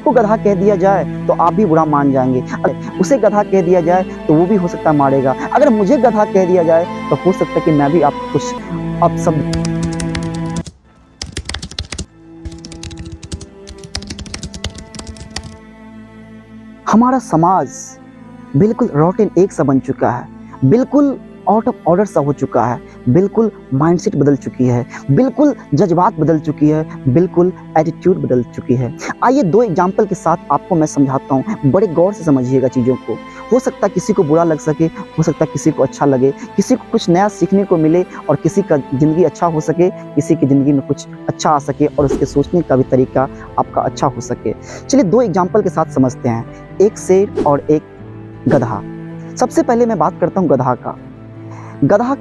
आपको गधा कह दिया जाए तो आप भी बुरा मान जाएंगे, अगर उसे गधा कह दिया जाए तो वो भी हो सकता है मारेगा, अगर मुझे गधा कह दिया जाए तो हो सकता है कि मैं भी आपको कुछ अपशब्द। हमारा समाज बिल्कुल रॉटन एक सा बन चुका है, बिल्कुल आउट ऑफ ऑर्डर सा हो चुका है, बिल्कुल माइंडसेट बदल चुकी है, बिल्कुल जज्बात बदल चुकी है, बिल्कुल एटीट्यूड बदल चुकी है। आइए दो एग्जाम्पल के साथ आपको मैं समझाता हूँ, बड़े गौर से समझिएगा चीज़ों को। हो सकता है किसी को बुरा लग सके, हो सकता है किसी को अच्छा लगे, किसी को कुछ नया सीखने को मिले और किसी का ज़िंदगी अच्छा हो सके, किसी की ज़िंदगी में कुछ अच्छा आ सके और उसके सोचने का भी तरीका आपका अच्छा हो सके। चलिए दो एग्जाम्पल के साथ समझते हैं, एक शेर और एक गधा। सबसे पहले मैं बात करता हूँ गधा का। गधा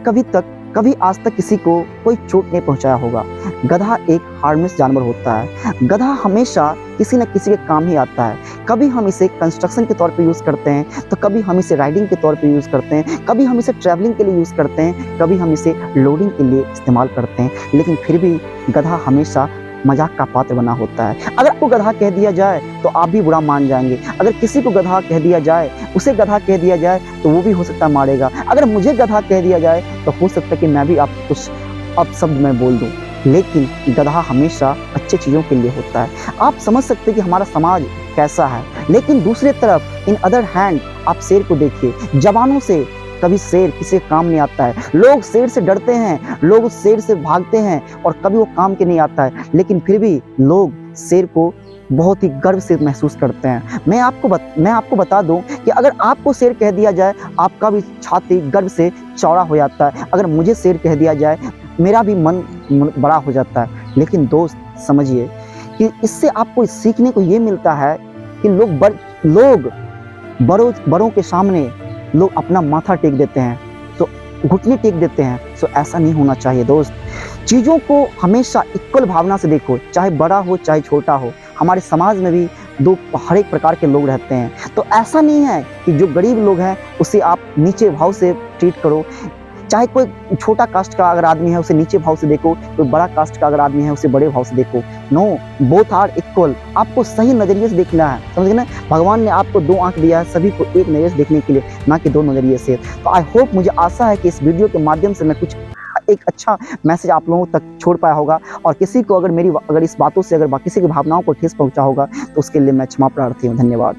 कभी आज तक किसी को कोई चोट नहीं पहुंचाया होगा। गधा एक हार्मलेस जानवर होता है। गधा हमेशा किसी न किसी के काम ही आता है। कभी हम इसे कंस्ट्रक्शन के तौर पे यूज़ करते हैं, तो कभी हम इसे राइडिंग के तौर पे यूज़ करते हैं, कभी हम इसे ट्रैवलिंग के लिए यूज़ करते हैं, कभी हम इसे लोडिंग के लिए इस्तेमाल करते हैं। लेकिन फिर भी गधा हमेशा मजाक का पात्र बना होता है। अगर आपको गधा कह दिया जाए तो आप भी बुरा मान जाएंगे, अगर किसी को गधा कह दिया जाए, उसे गधा कह दिया जाए तो वो भी हो सकता है मारेगा, अगर मुझे गधा कह दिया जाए तो हो सकता है कि मैं भी आपको कुछ अपशब्द में बोल दूं। लेकिन गधा हमेशा अच्छी चीज़ों के लिए होता है। आप समझ सकते हैं कि हमारा समाज कैसा है। लेकिन दूसरी तरफ इन अदर हैंड आप शेर को देखिए, जवानों से कभी शेर किसी काम नहीं आता है। लोग शेर से डरते हैं, लोग शेर से भागते हैं और कभी वो काम के नहीं आता है, लेकिन फिर भी लोग शेर को बहुत ही गर्व से महसूस करते हैं। मैं आपको बता दूं कि अगर आपको शेर कह दिया जाए, आपका भी छाती गर्व से चौड़ा हो जाता है। अगर मुझे शेर कह दिया जाए, मेरा भी मन बड़ा हो जाता है। लेकिन दोस्त समझिए कि इससे आपको सीखने को ये मिलता है कि लोग बड़ों के सामने लोग अपना माथा टेक देते हैं, तो घुटने टेक देते हैं। तो ऐसा नहीं होना चाहिए दोस्त। चीज़ों को हमेशा इक्वल भावना से देखो, चाहे बड़ा हो चाहे छोटा हो। हमारे समाज में भी हर एक प्रकार के लोग रहते हैं, तो ऐसा नहीं है कि जो गरीब लोग हैं उसे आप नीचे भाव से ट्रीट करो। चाहे कोई छोटा कास्ट का अगर आदमी है उसे नीचे भाव से देखो, कोई बड़ा कास्ट का अगर आदमी है उसे बड़े भाव से देखो। No, both are equal. आपको सही नज़रिए से देखना है, समझ गए ना। भगवान ने आपको दो आंख दिया है सभी को एक नज़रिए से देखने के लिए, ना कि दो नज़रिए से। तो आई होप, मुझे आशा है कि इस वीडियो के माध्यम से मैं कुछ एक अच्छा मैसेज आप लोगों तक छोड़ पाया होगा, और किसी को अगर इस बातों से अगर किसी की भावनाओं को ठेस पहुंचा होगा तो उसके लिए मैं क्षमा प्रार्थी हूँ। धन्यवाद।